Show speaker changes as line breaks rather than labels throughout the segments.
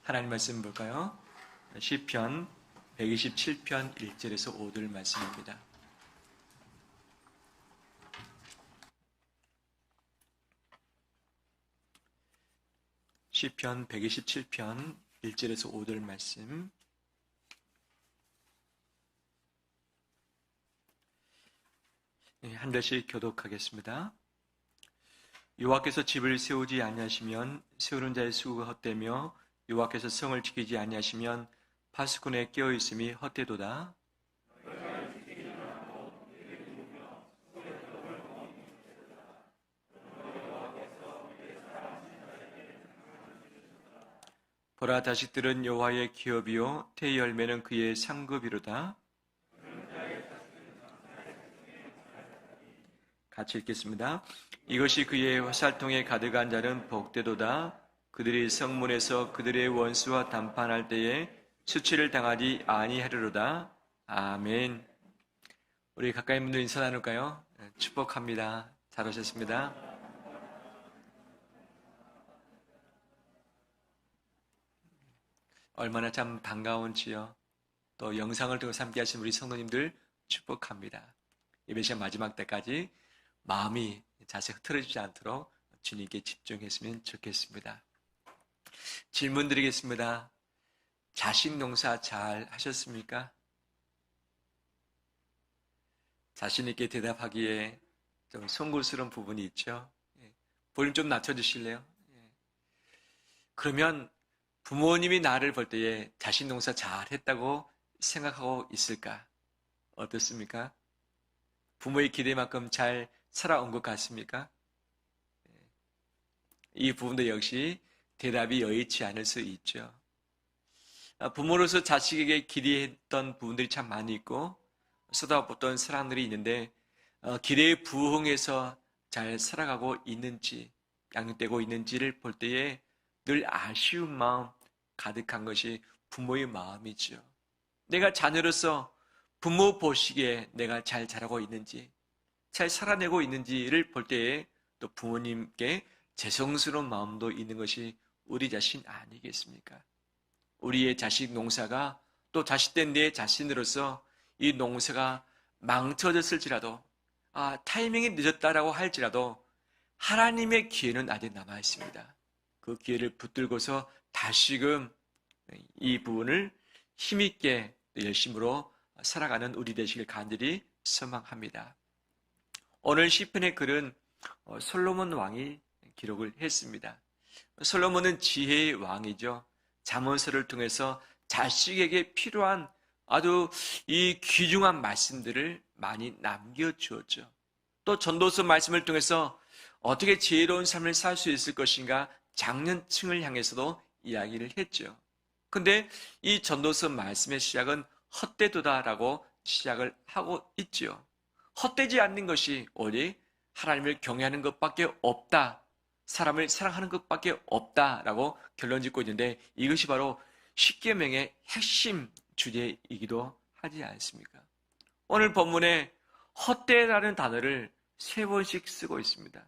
하나님 말씀 볼까요? 시편 127편 1절에서 5절 말씀입니다. 시편 127편 1절에서 5절 말씀. 한 절씩 교독하겠습니다. 여호와께서 집을 세우지 아니하시면 세우는 자의 수고가 헛되며 여호와께서 성을 지키지 아니하시면 파수꾼의 깨어 있음이 헛되도다. 보라, 자식들은 여호와의 기업이요 태의 열매는 그의 상급이로다. 같이 읽겠습니다. 이것이 그의 화살통에 가득한 자는 복되도다. 그들이 성문에서 그들의 원수와 담판할 때에 수치를 당하지 아니하리로다. 아멘. 우리 가까이 분들 인사 나눌까요? 축복합니다. 잘 오셨습니다. 얼마나 참 반가운지요. 또 영상을 통해서 함께 하신 우리 성도님들 축복합니다. 예배 시간 마지막 때까지 마음이 자세가 흐트러지지 않도록 주님께 집중했으면 좋겠습니다. 질문 드리겠습니다. 자식 농사 잘 하셨습니까? 자신 있게 대답하기에 좀 송구스러운 부분이 있죠. 볼륨 좀 낮춰주실래요? 그러면 부모님이 나를 볼 때에 자식 농사 잘 했다고 생각하고 있을까? 어떻습니까? 부모의 기대만큼 잘 살아온 것 같습니까? 이 부분도 역시 대답이 여의치 않을 수 있죠. 부모로서 자식에게 기대했던 부분들이 참 많이 있고 쏟아붓던 사랑들이 있는데 기대에 부응해서 잘 살아가고 있는지 양육되고 있는지를 볼 때에 늘 아쉬운 마음 가득한 것이 부모의 마음이죠. 내가 자녀로서 부모 보시기에 내가 잘 자라고 있는지 잘 살아내고 있는지를 볼 때에 또 부모님께 죄송스러운 마음도 있는 것이 우리 자신 아니겠습니까? 우리의 자식 농사가 또 자식된 내 자신으로서 이 농사가 망쳐졌을지라도 타이밍이 늦었다라고 할지라도 하나님의 기회는 아직 남아 있습니다. 그 기회를 붙들고서 다시금 이 부분을 힘있게 열심으로 살아가는 우리 되시길 간절히 소망합니다. 오늘 시편의 글은 솔로몬 왕이 기록을 했습니다. 솔로몬은 지혜의 왕이죠. 잠언서를 통해서 자식에게 필요한 아주 이 귀중한 말씀들을 많이 남겨주었죠. 또 전도서 말씀을 통해서 어떻게 지혜로운 삶을 살 수 있을 것인가 장년층을 향해서도 이야기를 했죠. 근데 이 전도서 말씀의 시작은 헛되도다라고 시작을 하고 있죠. 헛되지 않는 것이 오직 하나님을 경외하는 것밖에 없다. 사람을 사랑하는 것밖에 없다라고 결론 짓고 있는데 이것이 바로 십계명의 핵심 주제이기도 하지 않습니까? 오늘 본문에 헛되라는 단어를 3번씩 쓰고 있습니다.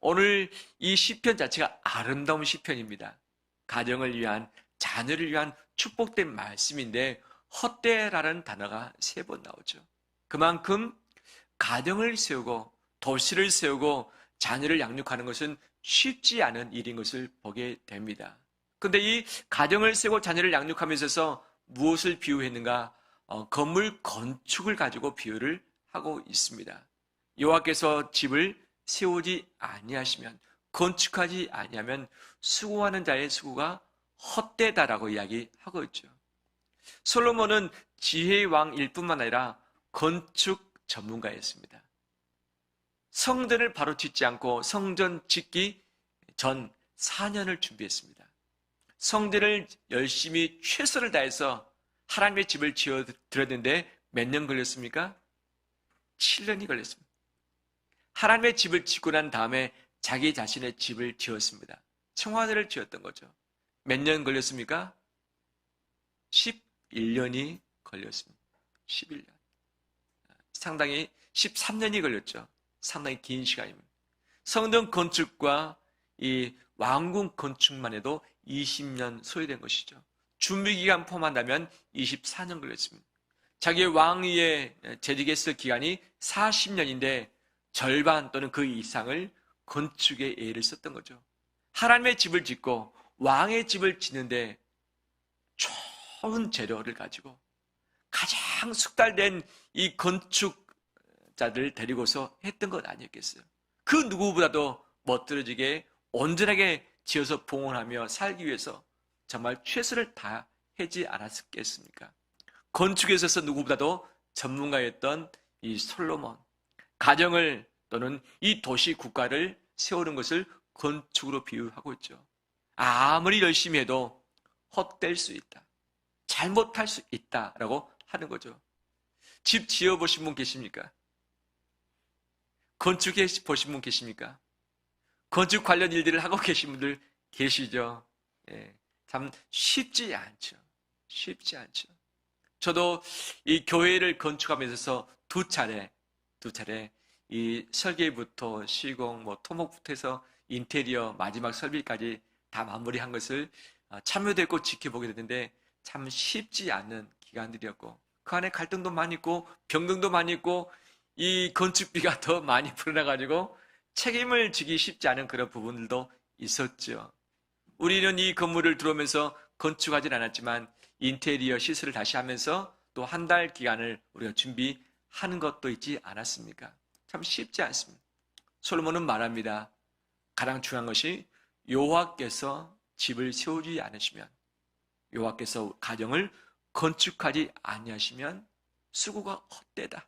오늘 이 시편 자체가 아름다운 시편입니다. 가정을 위한, 자녀를 위한 축복된 말씀인데 헛되라는 단어가 3번 나오죠. 그만큼 가정을 세우고 도시를 세우고 자녀를 양육하는 것은 쉽지 않은 일인 것을 보게 됩니다. 그런데 이 가정을 세우고 자녀를 양육하면서 있어서 무엇을 비유했는가? 건물 건축을 가지고 비유를 하고 있습니다. 여호와께서 집을 세우지 아니하시면, 건축하지 아니하면 수고하는 자의 수고가 헛되다라고 이야기하고 있죠. 솔로몬은 지혜의 왕일 뿐만 아니라 건축 전문가였습니다. 성전을 바로 짓지 않고 성전 짓기 전 4년을 준비했습니다. 성전을 열심히 최선을 다해서 하나님의 집을 지어 드렸는데 몇 년 걸렸습니까? 7년이 걸렸습니다. 하나님의 집을 짓고 난 다음에 자기 자신의 집을 지었습니다. 청와대를 지었던 거죠. 몇 년 걸렸습니까? 11년이 걸렸습니다. 11년. 상당히 13년이 걸렸죠. 상당히 긴 시간입니다. 성전 건축과 이 왕궁 건축만 해도 20년 소요된 것이죠. 준비기간 포함한다면 24년 걸렸습니다. 자기 왕위에 재직했을 기간이 40년인데 절반 또는 그 이상을 건축에 애를 썼던 거죠. 하나님의 집을 짓고 왕의 집을 짓는데 좋은 재료를 가지고 가장 숙달된 이 건축자들을 데리고서 했던 것 아니었겠어요. 그 누구보다도 멋들어지게 온전하게 지어서 봉헌하며 살기 위해서 정말 최선을 다하지 않았겠습니까? 건축에 있어서 누구보다도 전문가였던 이 솔로몬, 가정을 또는 이 도시 국가를 세우는 것을 건축으로 비유하고 있죠. 아무리 열심히 해도 헛될 수 있다, 잘못할 수 있다라고 하는 거죠. 집 지어보신 분 계십니까? 건축해 보신 분 계십니까? 건축 관련 일들을 하고 계신 분들 계시죠? 예, 참 쉽지 않죠. 쉽지 않죠. 저도 이 교회를 건축하면서 두 차례 이 설계부터 시공, 토목부터 해서 인테리어 마지막 설비까지 다 마무리한 것을 참여됐고 지켜보게 됐는데 참 쉽지 않은 기간들이었고 그 안에 갈등도 많이 있고 변경도 많이 있고 이 건축비가 더 많이 불어나가지고 책임을 지기 쉽지 않은 그런 부분들도 있었죠. 우리는 이 건물을 들어오면서 건축하진 않았지만 인테리어 시설을 다시 하면서 또 한 달 기간을 우리가 준비하는 것도 있지 않았습니까? 참 쉽지 않습니다. 솔로몬은 말합니다. 가장 중요한 것이 여호와께서 집을 세우지 않으시면, 여호와께서 가정을 건축하지 아니하시면 수고가 헛되다.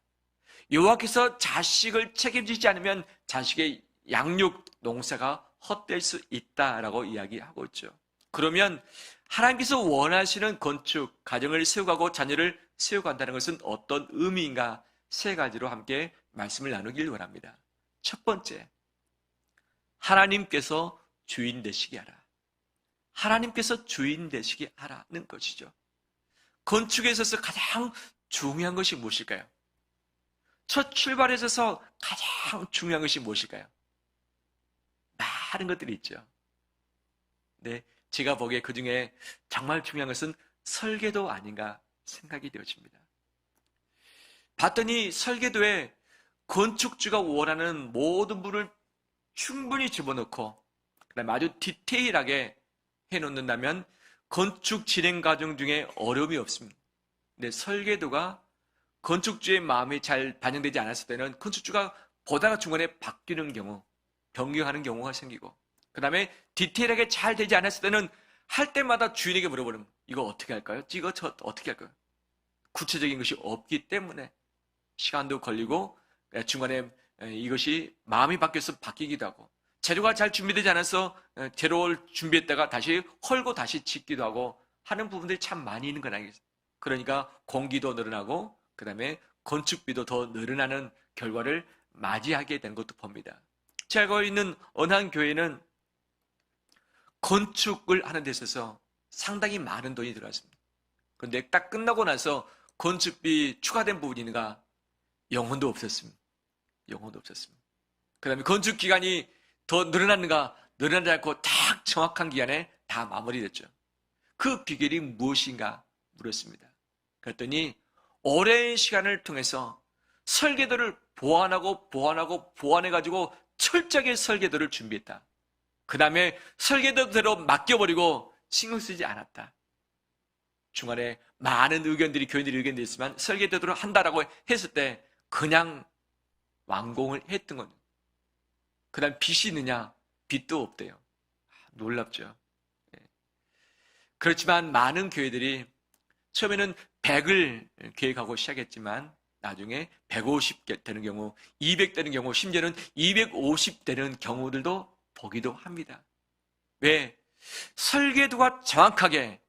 여호와께서 자식을 책임지지 않으면 자식의 양육 농사가 헛될 수 있다라고 이야기하고 있죠. 그러면 하나님께서 원하시는 건축, 가정을 세워가고 자녀를 세워간다는 것은 어떤 의미인가? 세 가지로 함께 말씀을 나누길 원합니다. 첫 번째, 하나님께서 주인 되시게 하라. 하나님께서 주인 되시게 하라는 것이죠. 건축에 있어서 가장 중요한 것이 무엇일까요? 첫 출발에 있어서 가장 중요한 것이 무엇일까요? 많은 것들이 있죠. 네, 제가 보기에 그 중에 정말 중요한 것은 설계도 아닌가 생각이 되어집니다. 봤더니 설계도에 건축주가 원하는 모든 부분을 충분히 집어넣고 그다음에 아주 디테일하게 해놓는다면 건축 진행 과정 중에 어려움이 없습니다. 근데 설계도가 건축주의 마음이 잘 반영되지 않았을 때는 건축주가 보다가 중간에 바뀌는 경우, 변경하는 경우가 생기고 그 다음에 디테일하게 잘 되지 않았을 때는 할 때마다 주인에게 물어보는 이거 어떻게 할까요? 이거 저 어떻게 할까요? 구체적인 것이 없기 때문에 시간도 걸리고 중간에 이것이 마음이 바뀌어서 바뀌기도 하고 재료가 잘 준비되지 않아서 재료를 준비했다가 다시 헐고 다시 짓기도 하고 하는 부분들이 참 많이 있는 건 아니겠어요? 그러니까 공기도 늘어나고 그 다음에 건축비도 더 늘어나는 결과를 맞이하게 된 것도 봅니다. 제가 있는 어느 한 교회는 건축을 하는 데 있어서 상당히 많은 돈이 들어왔습니다. 그런데 딱 끝나고 나서 건축비 추가된 부분이 있는가? 영혼도 없었습니다. 영혼도 없었습니다. 그 다음에 건축 기간이 더 늘어났는가? 늘어나지 않고 딱 정확한 기간에 다 마무리됐죠. 그 비결이 무엇인가 물었습니다. 그랬더니 오랜 시간을 통해서 설계도를 보완해가지고 철저하게 설계도를 준비했다. 그 다음에 설계도대로 맡겨버리고 신경 쓰지 않았다. 중간에 많은 의견들이 교인들이 의견들이 있지만 설계도대로 한다라고 했을 때 그냥 완공을 했던 거죠. 그 다음 빚이 있느냐? 빚도 없대요. 놀랍죠. 그렇지만 많은 교회들이 처음에는 100을 계획하고 시작했지만 나중에 150개 되는 경우, 200 되는 경우, 심지어는 250 되는 경우들도 보기도 합니다. 왜? 설계도가 정확하게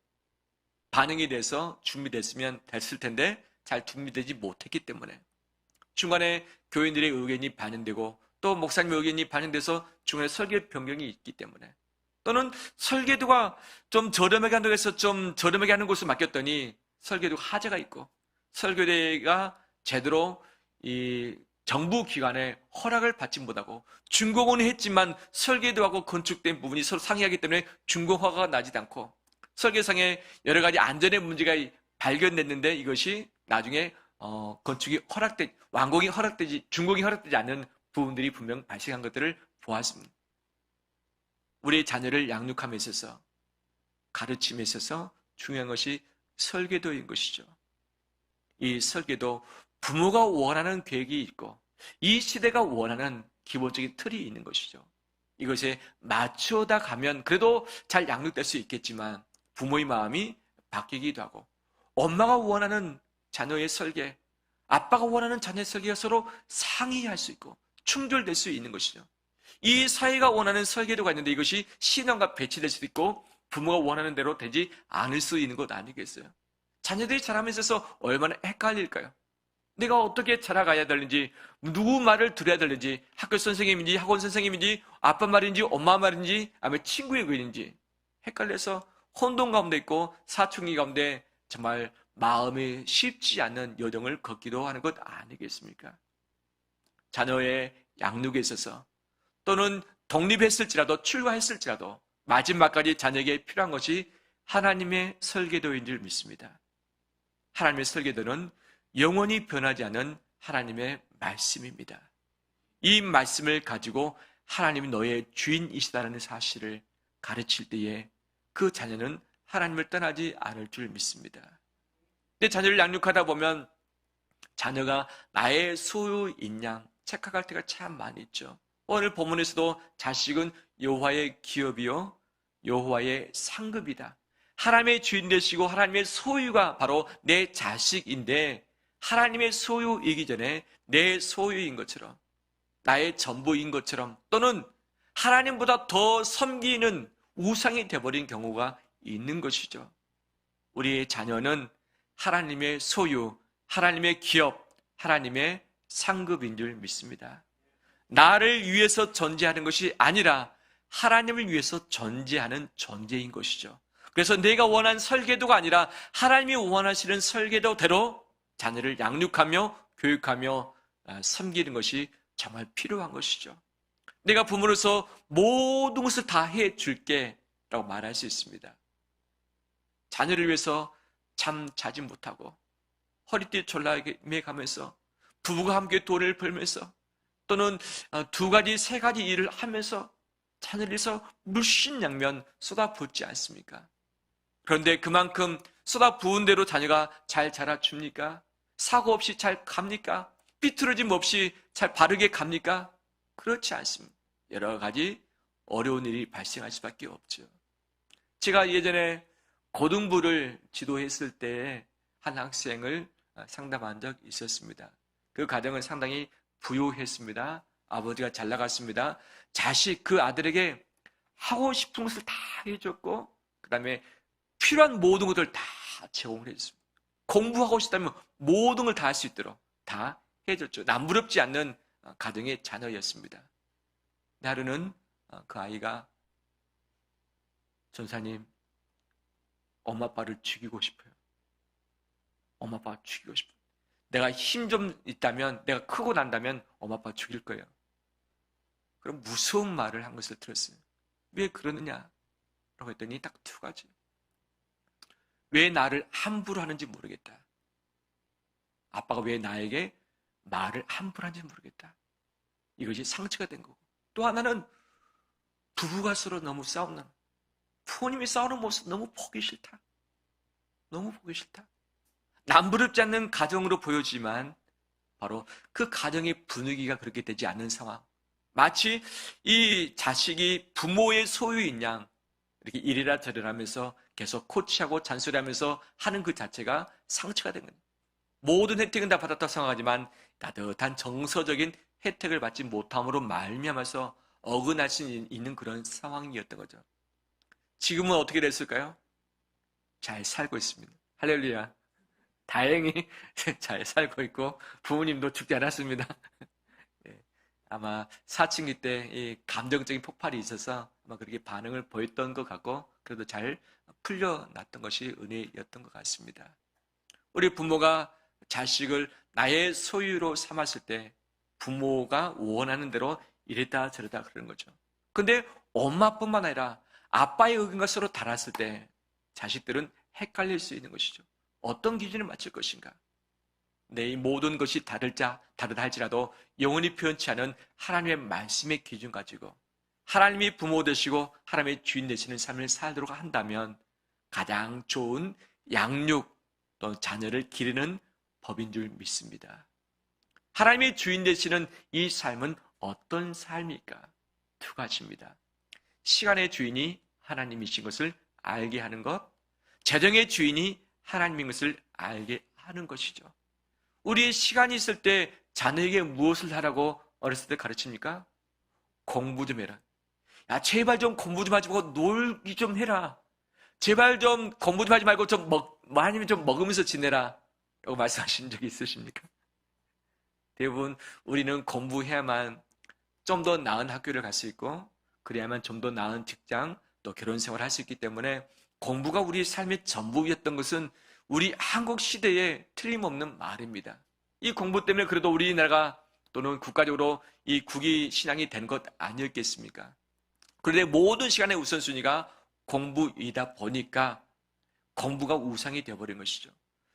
반영이 돼서 준비됐으면 됐을 텐데 잘 준비되지 못했기 때문에 중간에 교인들의 의견이 반영되고 또 목사님의 의견이 반영돼서 중간에 설계 변경이 있기 때문에 또는 설계도가 좀 저렴하게 한다고 해서 좀 저렴하게 하는 곳을 맡겼더니 설계도가 하자가 있고 설계도가 제대로 정부 기관의 허락을 받지 못하고 준공은 했지만 설계도 하고 건축된 부분이 서로 상이하기 때문에 준공 허가가 나지도 않고 설계상에 여러 가지 안전의 문제가 발견됐는데 이것이 나중에 건축이 완공이 허락되지 준공이 허락되지 않는 부분들이 분명 발생한 것들을 보았습니다. 우리 자녀를 양육함에 있어서 가르침에 있어서 중요한 것이 설계도인 것이죠. 이 설계도 부모가 원하는 계획이 있고 이 시대가 원하는 기본적인 틀이 있는 것이죠. 이것에 맞춰다 가면 그래도 잘 양육될 수 있겠지만 부모의 마음이 바뀌기도 하고 엄마가 원하는 자녀의 설계, 아빠가 원하는 자녀의 설계가 서로 상의할 수 있고 충돌될 수 있는 것이죠. 이 사회가 원하는 설계도가 있는데 이것이 신앙과 배치될 수도 있고 부모가 원하는 대로 되지 않을 수 있는 것 아니겠어요? 자녀들이 자라면서 있어서 얼마나 헷갈릴까요? 내가 어떻게 자라가야 되는지, 누구 말을 들어야 되는지, 학교 선생님인지, 학원 선생님인지, 아빠 말인지, 엄마 말인지, 아니면 친구의 글인지 헷갈려서 혼돈 가운데 있고 사춘기 가운데 정말 마음이 쉽지 않는 여정을 걷기도 하는 것 아니겠습니까? 자녀의 양육에 있어서 또는 독립했을지라도 출가했을지라도 마지막까지 자녀에게 필요한 것이 하나님의 설계도인 줄 믿습니다. 하나님의 설계도는 영원히 변하지 않는 하나님의 말씀입니다. 이 말씀을 가지고 하나님이 너의 주인이시다라는 사실을 가르칠 때에 그 자녀는 하나님을 떠나지 않을 줄 믿습니다. 근데 자녀를 양육하다 보면 자녀가 나의 소유인 양 착각할 때가 참 많이 있죠. 오늘 본문에서도 자식은 여호와의 기업이요 여호와의 상급이다. 하나님의 주인 되시고 하나님의 소유가 바로 내 자식인데 하나님의 소유이기 전에 내 소유인 것처럼 나의 전부인 것처럼 또는 하나님보다 더 섬기는 우상이 되어버린 경우가 있는 것이죠. 우리의 자녀는 하나님의 소유, 하나님의 기업, 하나님의 상급인 줄 믿습니다. 나를 위해서 존재하는 것이 아니라 하나님을 위해서 존재하는 존재인 것이죠. 그래서 내가 원한 설계도가 아니라 하나님이 원하시는 설계도대로 자녀를 양육하며 교육하며 섬기는 것이 정말 필요한 것이죠. 내가 부모로서 모든 것을 다 해줄게 라고 말할 수 있습니다. 자녀를 위해서 잠 자지 못하고 허리띠 졸라매 가면서 부부가 함께 돈을 벌면서 또는 두 가지, 세 가지 일을 하면서 자녀를 위해서 물씬양면 쏟아붓지 않습니까? 그런데 그만큼 쏟아부은 대로 자녀가 잘 자라줍니까? 사고 없이 잘 갑니까? 삐뚤어짐 없이 잘 바르게 갑니까? 그렇지 않습니다. 여러 가지 어려운 일이 발생할 수밖에 없죠. 제가 예전에 고등부를 지도했을 때 한 학생을 상담한 적 있었습니다. 그 가정은 상당히 부유했습니다. 아버지가 잘 나갔습니다. 자식 그 아들에게 하고 싶은 것을 다 해줬고 그 다음에 필요한 모든 것을 다 제공을 해줬습니다. 공부하고 싶다면 모든 걸 다 할 수 있도록 다 해줬죠. 남부럽지 않는 가정의 자녀였습니다. 하루는 그 아이가 전사님 엄마 아빠를 죽이고 싶어요. 엄마 아빠 죽이고 싶어요. 내가 힘 좀 있다면 내가 크고 난다면 엄마 아빠 죽일 거예요. 그럼 무서운 말을 한 것을 들었어요. 왜 그러느냐? 라고 했더니 딱 두 가지. 왜 나를 함부로 하는지 모르겠다. 아빠가 왜 나에게 말을 함부로 하는지 모르겠다. 이것이 상처가 된 거고. 또 하나는 부부가 서로 너무 싸우는, 부모님이 싸우는 모습 너무 보기 싫다. 너무 보기 싫다. 남부럽지 않는 가정으로 보여지만 바로 그 가정의 분위기가 그렇게 되지 않는 상황. 마치 이 자식이 부모의 소유인 양 이렇게 이래라 저래라 하면서 계속 코치하고 잔소리하면서 하는 그 자체가 상처가 된 거예요. 모든 혜택은 다 받았다고 생각하지만 따뜻한 정서적인 혜택을 받지 못함으로 말미암아서 어긋날 수 있는 그런 상황이었던 거죠. 지금은 어떻게 됐을까요? 잘 살고 있습니다. 할렐루야. 다행히 잘 살고 있고 부모님도 죽지 않았습니다. 아마 사춘기 때 이 감정적인 폭발이 있어서 아마 그렇게 반응을 보였던 것 같고 그래도 잘 풀려났던 것이 은혜였던 것 같습니다. 우리 부모가 자식을 나의 소유로 삼았을 때 부모가 원하는 대로 이랬다 저랬다 그러는 거죠. 근데 엄마뿐만 아니라 아빠의 의견과 서로 달랐을 때 자식들은 헷갈릴 수 있는 것이죠. 어떤 기준을 맞출 것인가? 내 모든 것이 다르다 할지라도 영원히 표현치 않은 하나님의 말씀의 기준 가지고 하나님이 부모 되시고 하나님의 주인 되시는 삶을 살도록 한다면 가장 좋은 양육 또 자녀를 기르는 법인 줄 믿습니다. 하나님의 주인 되시는 이 삶은 어떤 삶일까? 두 가지입니다. 시간의 주인이 하나님이신 것을 알게 하는 것, 재정의 주인이 하나님인 것을 알게 하는 것이죠. 우리의 시간이 있을 때 자녀에게 무엇을 하라고 어렸을 때 가르칩니까? 공부 좀 해라. 야, 제발 좀 공부 좀 하지 말고 놀기 좀 해라. 제발 좀 공부 좀 하지 말고 아니면 좀 먹으면서 지내라. 라고 말씀하신 적이 있으십니까? 대부분 우리는 공부해야만 좀 더 나은 학교를 갈 수 있고 그래야만 좀 더 나은 직장 또 결혼 생활을 할 수 있기 때문에 공부가 우리 삶의 전부였던 것은 우리 한국 시대에 틀림없는 말입니다. 이 공부 때문에 그래도 우리나라가 또는 국가적으로 이 국위 신앙이 된 것 아니었겠습니까? 그런데 모든 시간의 우선순위가 공부이다 보니까 공부가 우상이 되어버린 것이죠.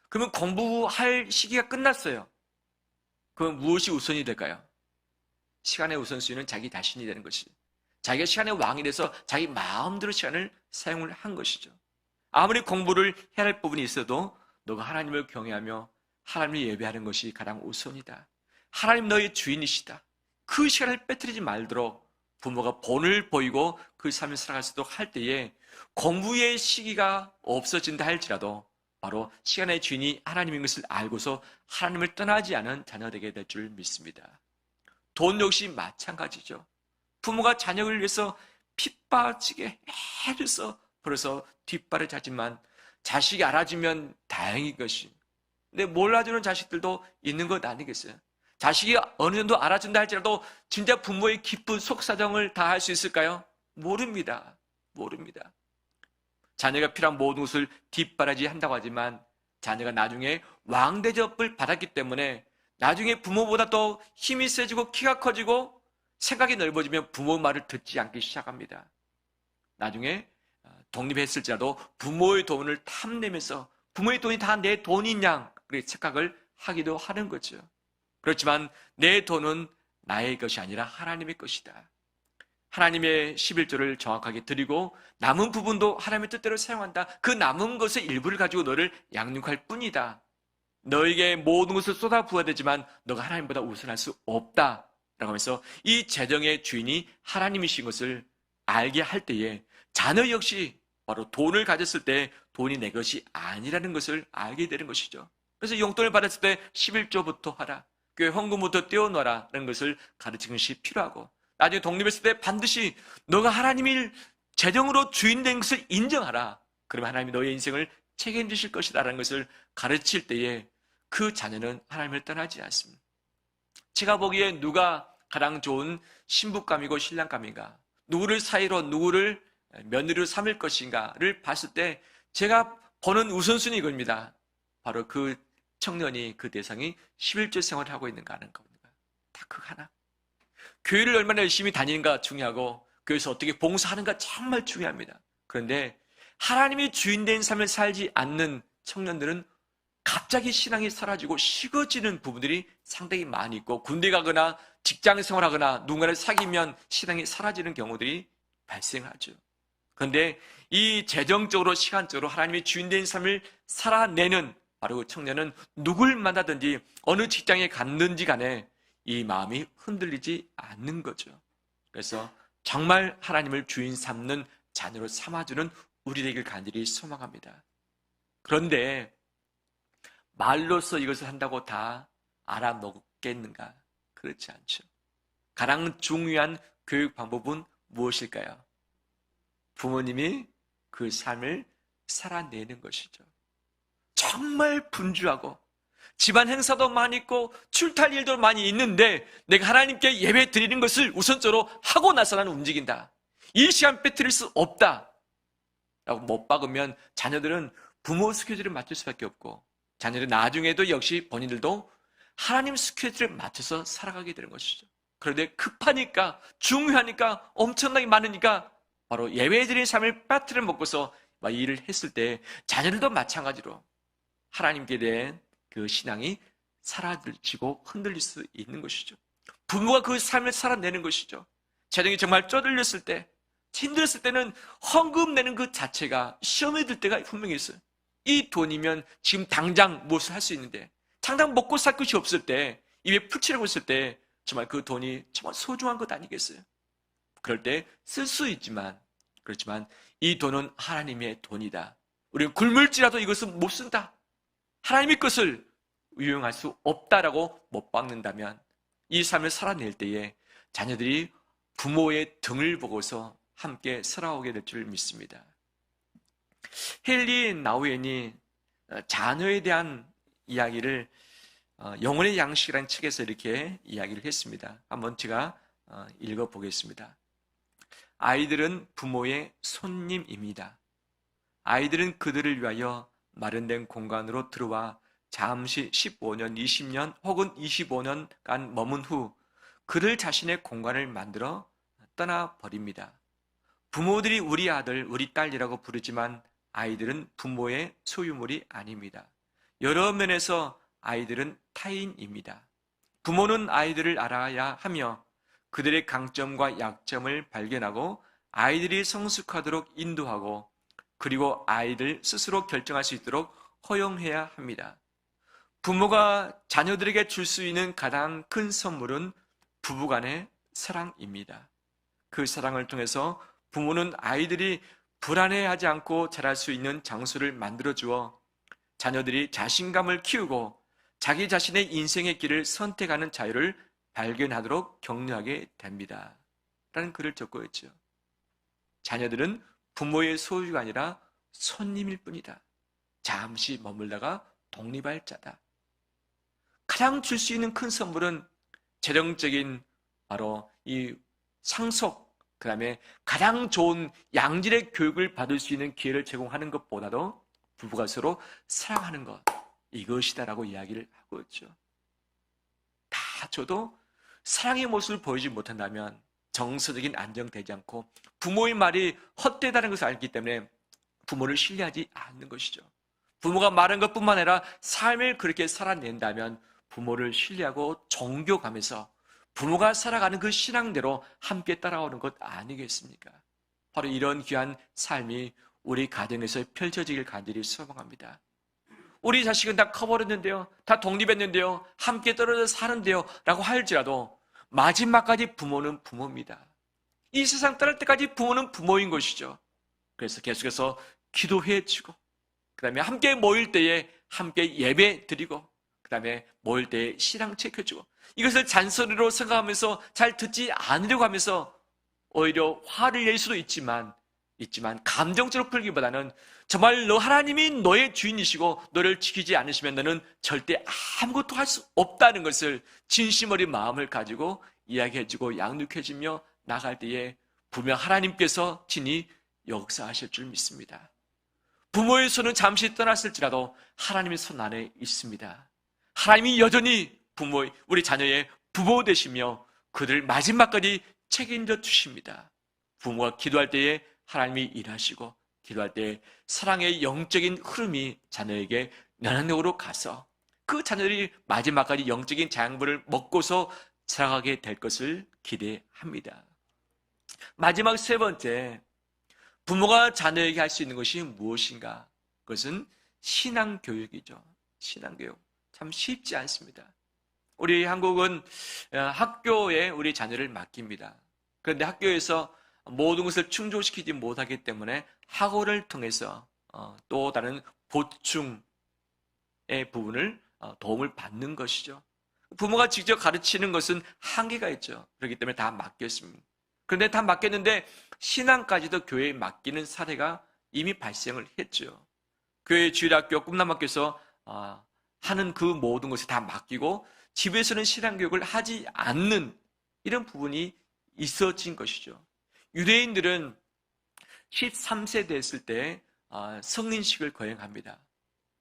그러면 공부할 시기가 끝났어요. 그럼 무엇이 우선이 될까요? 시간의 우선순위는 자기 자신이 되는 것이 자기가 시간의 왕이 돼서 자기 마음대로 시간을 사용을 한 것이죠. 아무리 공부를 해야 할 부분이 있어도 너가 하나님을 경외하며 하나님을 예배하는 것이 가장 우선이다. 하나님 너의 주인이시다. 그 시간을 빼뜨리지 말도록 부모가 본을 보이고 그 삶을 살아갈 수 있도록 할 때에 공부의 시기가 없어진다 할지라도 바로 시간의 주인이 하나님인 것을 알고서 하나님을 떠나지 않은 자녀되게 될 줄 믿습니다. 돈 역시 마찬가지죠. 부모가 자녀를 위해서 핏빠지게 애써서 벌어서 뒷발을 차지만 자식이 알아주면 다행인 것이. 근데 몰라주는 자식들도 있는 것 아니겠어요? 자식이 어느 정도 알아준다 할지라도 진짜 부모의 깊은 속사정을 다 할 수 있을까요? 모릅니다. 모릅니다. 자녀가 필요한 모든 것을 뒷바라지 한다고 하지만 자녀가 나중에 왕대접을 받았기 때문에 나중에 부모보다 더 힘이 세지고 키가 커지고 생각이 넓어지면 부모 말을 듣지 않기 시작합니다. 나중에 독립했을지라도 부모의 돈을 탐내면서 부모의 돈이 다 내 돈인 양 그렇게 착각을 하기도 하는 거죠. 그렇지만 내 돈은 나의 것이 아니라 하나님의 것이다. 하나님의 11조를 정확하게 드리고 남은 부분도 하나님의 뜻대로 사용한다. 그 남은 것의 일부를 가지고 너를 양육할 뿐이다. 너에게 모든 것을 쏟아부어야 되지만 너가 하나님보다 우선할 수 없다. 라고 하면서 이 재정의 주인이 하나님이신 것을 알게 할 때에 자녀 역시 바로 돈을 가졌을 때 돈이 내 것이 아니라는 것을 알게 되는 것이죠. 그래서 용돈을 받았을 때 11조부터 하라. 교회 헌금부터 떼어놓아라. 라는 것을 가르치는 것이 필요하고 나중에 독립했을 때 반드시 너가 하나님이 재정으로 주인 된 것을 인정하라. 그러면 하나님이 너의 인생을 책임지실 것이다. 라는 것을 가르칠 때에 그 자녀는 하나님을 떠나지 않습니다. 제가 보기에 누가 가장 좋은 신부감이고 신랑감인가, 누구를 사이로 누구를 며느리로 삼을 것인가를 봤을 때 제가 보는 우선순위 이겁니다. 바로 그 청년이 그 대상이 11조 생활을 하고 있는가 하는 겁니다. 다 그거 하나. 교회를 얼마나 열심히 다니는가 중요하고 교회에서 어떻게 봉사하는가 정말 중요합니다. 그런데 하나님이 주인된 삶을 살지 않는 청년들은 갑자기 신앙이 사라지고 식어지는 부분들이 상당히 많이 있고 군대 가거나 직장 생활하거나 누군가를 사귀면 신앙이 사라지는 경우들이 발생하죠. 그런데 이 재정적으로 시간적으로 하나님의 주인된 삶을 살아내는 바로 그 청년은 누굴 만나든지 어느 직장에 갔는지 간에 이 마음이 흔들리지 않는 거죠. 그래서 정말 하나님을 주인 삼는 자녀로 삼아주는 우리 되길 간절히 소망합니다. 그런데 말로써 이것을 한다고 다 알아먹겠는가? 그렇지 않죠. 가장 중요한 교육 방법은 무엇일까요? 부모님이 그 삶을 살아내는 것이죠. 정말 분주하고 집안 행사도 많이 있고 출탈 일도 많이 있는데 내가 하나님께 예배 드리는 것을 우선적으로 하고 나서 나는 움직인다. 이 시간 빼뜨릴 수 없다. 라고 못 박으면 자녀들은 부모 스케줄을 맞출 수밖에 없고 자녀들 나중에도 역시 본인들도 하나님 스케줄에 맞춰서 살아가게 되는 것이죠. 그런데 급하니까, 중요하니까, 엄청나게 많으니까 바로 예배드린 삶을 빠트려 먹고서 막 일을 했을 때 자녀들도 마찬가지로 하나님께 대한 그 신앙이 사라지고 흔들릴 수 있는 것이죠. 부모가 그 삶을 살아내는 것이죠. 재정이 정말 쪼들렸을 때, 힘들었을 때는 헌금 내는 그 자체가 시험에 들 때가 분명히 있어요. 이 돈이면 지금 당장 무엇을 할 수 있는데, 당장 먹고 살 것이 없을 때, 입에 풀 칠하고 있을 때 정말 그 돈이 정말 소중한 것 아니겠어요? 그럴 때 쓸 수 있지만, 그렇지만 이 돈은 하나님의 돈이다. 우리는 굶을지라도 이것은 못 쓴다. 하나님의 것을 유용할 수 없다라고 못 박는다면 이 삶을 살아낼 때에 자녀들이 부모의 등을 보고서 함께 살아오게 될 줄 믿습니다. 헨리 나우엔이 자녀에 대한 이야기를 영혼의 양식이라는 책에서 이렇게 이야기를 했습니다. 한번 제가 읽어보겠습니다. 아이들은 부모의 손님입니다. 아이들은 그들을 위하여 마련된 공간으로 들어와 잠시 15년, 20년 혹은 25년간 머문 후 그들 자신의 공간을 만들어 떠나버립니다. 부모들이 우리 아들, 우리 딸이라고 부르지만 아이들은 부모의 소유물이 아닙니다. 여러 면에서 아이들은 타인입니다. 부모는 아이들을 알아야 하며 그들의 강점과 약점을 발견하고 아이들이 성숙하도록 인도하고 그리고 아이들 스스로 결정할 수 있도록 허용해야 합니다. 부모가 자녀들에게 줄 수 있는 가장 큰 선물은 부부간의 사랑입니다. 그 사랑을 통해서 부모는 아이들이 불안해하지 않고 자랄 수 있는 장소를 만들어주어 자녀들이 자신감을 키우고 자기 자신의 인생의 길을 선택하는 자유를 발견하도록 격려하게 됩니다. 라는 글을 적고 있죠. 자녀들은 부모의 소유가 아니라 손님일 뿐이다. 잠시 머물다가 독립할 자다. 가장 줄 수 있는 큰 선물은 재정적인 바로 이 상속, 그 다음에 가장 좋은 양질의 교육을 받을 수 있는 기회를 제공하는 것보다도 부부가 서로 사랑하는 것, 이것이다라고 이야기를 하고 있죠. 다 줘도 사랑의 모습을 보이지 못한다면 정서적인 안정되지 않고 부모의 말이 헛되다는 것을 알기 때문에 부모를 신뢰하지 않는 것이죠. 부모가 말한 것뿐만 아니라 삶을 그렇게 살아낸다면 부모를 신뢰하고 존경하면서 부모가 살아가는 그 신앙대로 함께 따라오는 것 아니겠습니까? 바로 이런 귀한 삶이 우리 가정에서 펼쳐지길 간절히 소망합니다. 우리 자식은 다 커버렸는데요, 다 독립했는데요, 함께 떨어져 사는데요 라고 할지라도 마지막까지 부모는 부모입니다. 이 세상 떠날 때까지 부모는 부모인 것이죠. 그래서 계속해서 기도해주고, 그 다음에 함께 모일 때에 함께 예배 드리고, 그 다음에 모일 때에 신앙 체크해주고, 이것을 잔소리로 생각하면서 잘 듣지 않으려고 하면서 오히려 화를 낼 수도 있지만 감정적으로 풀기보다는 정말 너 하나님이 너의 주인이시고 너를 지키지 않으시면 너는 절대 아무것도 할 수 없다는 것을 진심 어린 마음을 가지고 이야기해주고 양육해주며 나갈 때에 분명 하나님께서 친히 역사하실 줄 믿습니다. 부모의 손은 잠시 떠났을지라도 하나님의 손 안에 있습니다. 하나님이 여전히 우리 자녀의 부모 되시며 그들 마지막까지 책임져 주십니다. 부모가 기도할 때에 하나님이 일하시고 기도할 때 사랑의 영적인 흐름이 자녀에게 면역력으로 가서 그 자녀들이 마지막까지 영적인 자양분을 먹고서 살아가게 될 것을 기대합니다. 마지막 세 번째, 부모가 자녀에게 할 수 있는 것이 무엇인가? 그것은 신앙교육이죠. 신앙교육. 참 쉽지 않습니다. 우리 한국은 학교에 우리 자녀를 맡깁니다. 그런데 학교에서 모든 것을 충족시키지 못하기 때문에 학원을 통해서 또 다른 보충의 부분을 도움을 받는 것이죠. 부모가 직접 가르치는 것은 한계가 있죠. 그렇기 때문에 다 맡겼습니다. 그런데 다 맡겼는데 신앙까지도 교회에 맡기는 사례가 이미 발생을 했죠. 교회 주일학교, 꿈남학교에서 하는 그 모든 것을 다 맡기고 집에서는 신앙교육을 하지 않는 이런 부분이 있어진 것이죠. 유대인들은 13세 됐을 때 성인식을 거행합니다.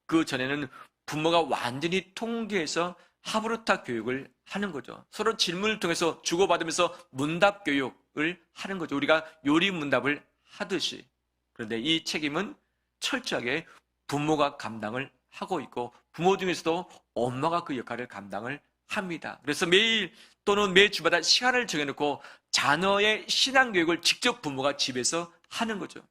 그 전에는 부모가 완전히 통제해서 하브루타 교육을 하는 거죠. 서로 질문을 통해서 주고받으면서 문답 교육을 하는 거죠. 우리가 요리 문답을 하듯이. 그런데 이 책임은 철저하게 부모가 감당을 하고 있고 부모 중에서도 엄마가 그 역할을 감당을 합니다. 그래서 매일 또는 매 주마다 시간을 정해놓고 자녀의 신앙교육을 직접 부모가 집에서 하는 거죠.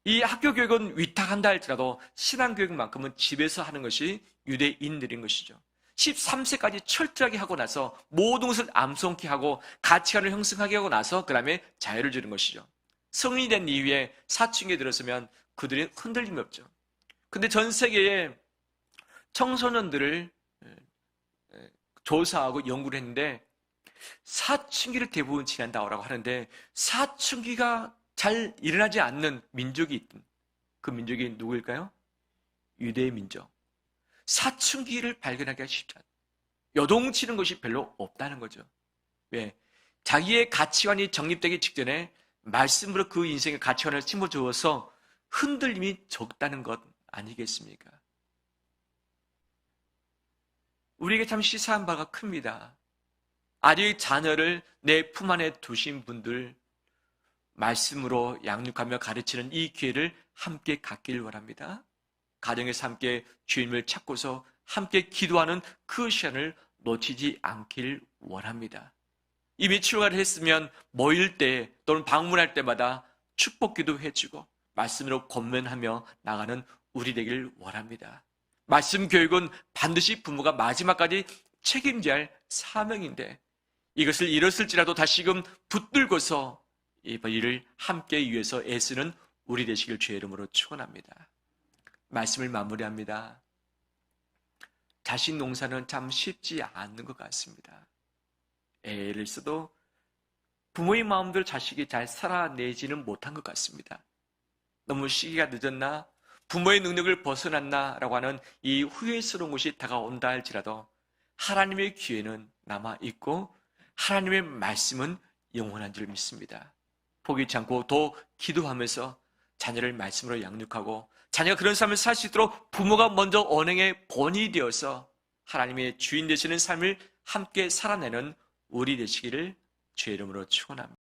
이 학교 교육은 위탁한다 할지라도 신앙교육만큼은 집에서 하는 것이 유대인들인 것이죠. 13세까지 철저하게 하고 나서 모든 것을 암송케 하고 가치관을 형성하게 하고 나서 그 다음에 자유를 주는 것이죠. 성인이 된 이후에 사춘기에 들었으면 그들이 흔들림이 없죠. 근데 전 세계에 청소년들을 조사하고 연구를 했는데 사춘기를 대부분 지난다고 하는데 사춘기가 잘 일어나지 않는 민족이 있던 그 민족이 누구일까요? 유대 민족. 사춘기를 발견하기가 쉽지 않아요. 여동치는 것이 별로 없다는 거죠. 왜? 자기의 가치관이 정립되기 직전에 말씀으로 그 인생의 가치관을 심어주어서 흔들림이 적다는 것 아니겠습니까? 우리에게 참 시사한 바가 큽니다. 아직 자녀를 내 품 안에 두신 분들 말씀으로 양육하며 가르치는 이 기회를 함께 갖길 원합니다. 가정에서 함께 주님을 찾고서 함께 기도하는 그 시간을 놓치지 않길 원합니다. 이미 출가를 했으면 모일 때 또는 방문할 때마다 축복 기도해주고 말씀으로 권면하며 나가는 우리 되길 원합니다. 말씀 교육은 반드시 부모가 마지막까지 책임져야 할 사명인데 이것을 잃었을지라도 다시금 붙들고서 이 일을 함께 위해서 애쓰는 우리 되시길 주의 이름으로 축원합니다. 말씀을 마무리합니다. 자식 농사는 참 쉽지 않는 것 같습니다. 애를 써도 부모의 마음대로 자식이 잘 살아내지는 못한 것 같습니다. 너무 시기가 늦었나? 부모의 능력을 벗어났나? 라고 하는 이 후회스러운 것이 다가온다 할지라도 하나님의 기회는 남아있고 하나님의 말씀은 영원한 줄 믿습니다. 포기치 않고 더 기도하면서 자녀를 말씀으로 양육하고 자녀가 그런 삶을 살 수 있도록 부모가 먼저 언행의 본이 되어서 하나님의 주인 되시는 삶을 함께 살아내는 우리 되시기를 주의 이름으로 축원합니다.